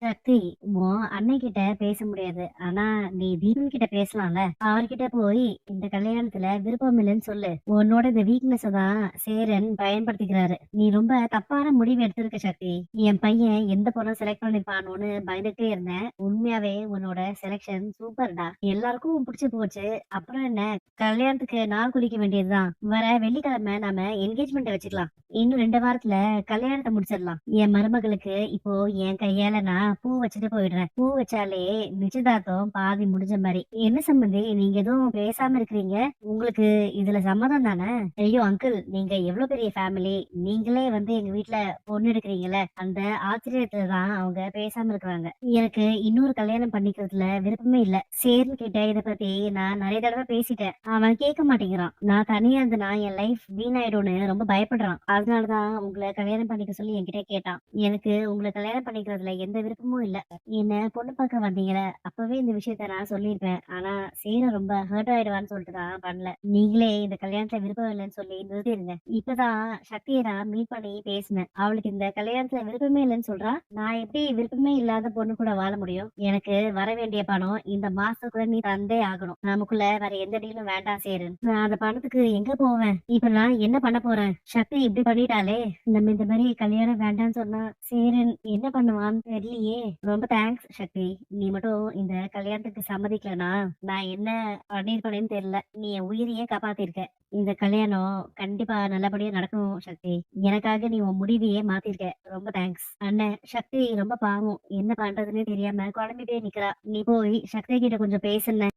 சக்தி, உன் அண்ணன்கிட்ட பேச முடியாது. ஆனா, நீ தீபன் கிட்ட பேசலாம்ல. அவர்கிட்ட போய் இந்த கல்யாணத்துல விருப்பம் இல்லைன்னு சொல்லு. உன்னோட இந்த வீக்னஸ தான் சேரன் பயன்படுத்திக்கிறாரு. நீ ரொம்ப தப்பான முடிவு எடுத்திருக்க சக்தி. என் பையன் எந்த பொண்ண செலக்ட் பண்ணிருப்பானோன்னு பயந்துட்டே இருந்தேன். உண்மையாவே உன்னோட செலக்ஷன் சூப்பர்டா. எல்லாருக்கும் புடிச்சு போச்சு. அப்புறம் என்ன? கல்யாணத்துக்கு நாள் குறிக்க வேண்டியதுதான். வர வெள்ளிக்கிழமை நாம என்கேஜ்மெண்ட் வச்சுக்கலாம். இன்னும் 2 வாரத்துல கல்யாணத்த முடிச்சிடலாம். என் மருமகளுக்கு இப்போ என் கையால நான் பூ வச்சுட்டு போயிடுறேன். பூ வச்சாலே நிச்சயதார்த்தம் பாதி முடிஞ்ச மாரி. என்ன சம்பந்தி, நீங்க எதுவும் பேசாம இருக்கிறீங்க? உங்களுக்கு இதுல சம்மதம் தானே? ஐயோ அங்கிள், நீங்க எவ்வளவு பெரிய ஃபேமிலி. நீங்களே எங்க வீட்ல பொண்ணு எடுக்கிறீங்கல்ல, அந்த ஆச்சரியத்துல தான் அவங்க பேசாம இருக்கிறாங்க. எனக்கு இன்னொரு கல்யாணம் பண்ணிக்கிறதுல விருப்பமே இல்ல. சேர்னு கிட்ட இத பத்தி நான் நிறைய தடவை பேசிட்டேன். அவன் கேட்க மாட்டேங்கிறான். நான் தனியா இருந்தேனா என் லைஃப் வீணாயிடும்னு ரொம்ப பயப்படுறான். அதனாலதான் உங்களை கல்யாணம் பண்ணிக்க சொல்லி என்கிட்ட கேட்டான். எனக்கு உங்களை கல்யாணம் பண்ணிக்கிறதுல எந்த விருப்பமும் இல்ல. என்ன பொண்ணு பார்க்க வந்தீங்களே, அப்பவே இந்த விஷயத்த நான் சொல்லியிருப்பேன். ஆனா சேர ரொம்ப ஹர்ட் ஆயிடுவான்னு சொல்லிட்டு தான் பண்ணல. நீங்களே இந்த கல்யாணத்துல விருப்பம் இல்லைன்னு சொல்லி நிறுத்திடுங்க. இப்பதான் சக்தியை நான் மீட் பண்ணி பேசினேன். அவளுக்கு இந்த கல்யாணத்துல விருப்பமே இல்லைன்னு சொல்றா. நான் எப்படி விருப்பமே இல்லாத பொண்ணு கூட வாழ முடியும்? எனக்கு வர வேண்டிய பணம் இந்த மாசத்துக்குள்ள நீ தந்தே ஆகணும். நமக்குள்ள வேற எந்த டீலும் வேண்டாம் சேரு. நான் அந்த பணத்துக்கு எங்க போவேன்? இப்ப நான் என்ன பண்ண போறேன்? சக்தி இப்படி பண்ணிட்டாலே, நம்ம இந்த மாதிரி கல்யாணம் வேண்டாம்னு சொன்னா சேரன் என்ன பண்ணுவான்னு தெரியலையே. ரொம்ப தேங்க்ஸ் சக்தி. நீ மட்டும் இந்த கல்யாணத்துக்கு சம்மதிக்கலனா நான் என்ன பண்ணிருப்பேன்னு தெரியல. நீ என் உயிரையே காப்பாத்திருக்க. இந்த கல்யாணம் கண்டிப்பா நல்லபடியா நடக்கும் சக்தி. எனக்காக நீ உன் முடிவையே மாத்திருக்க. ரொம்ப தேங்க்ஸ். அண்ணன் சக்தி ரொம்ப பாவம். என்ன பண்றதுன்னே தெரியாம குழம்பிட்டே நிக்கிறா. நீ போய் சக்தி கிட்ட கொஞ்சம் பேசுன.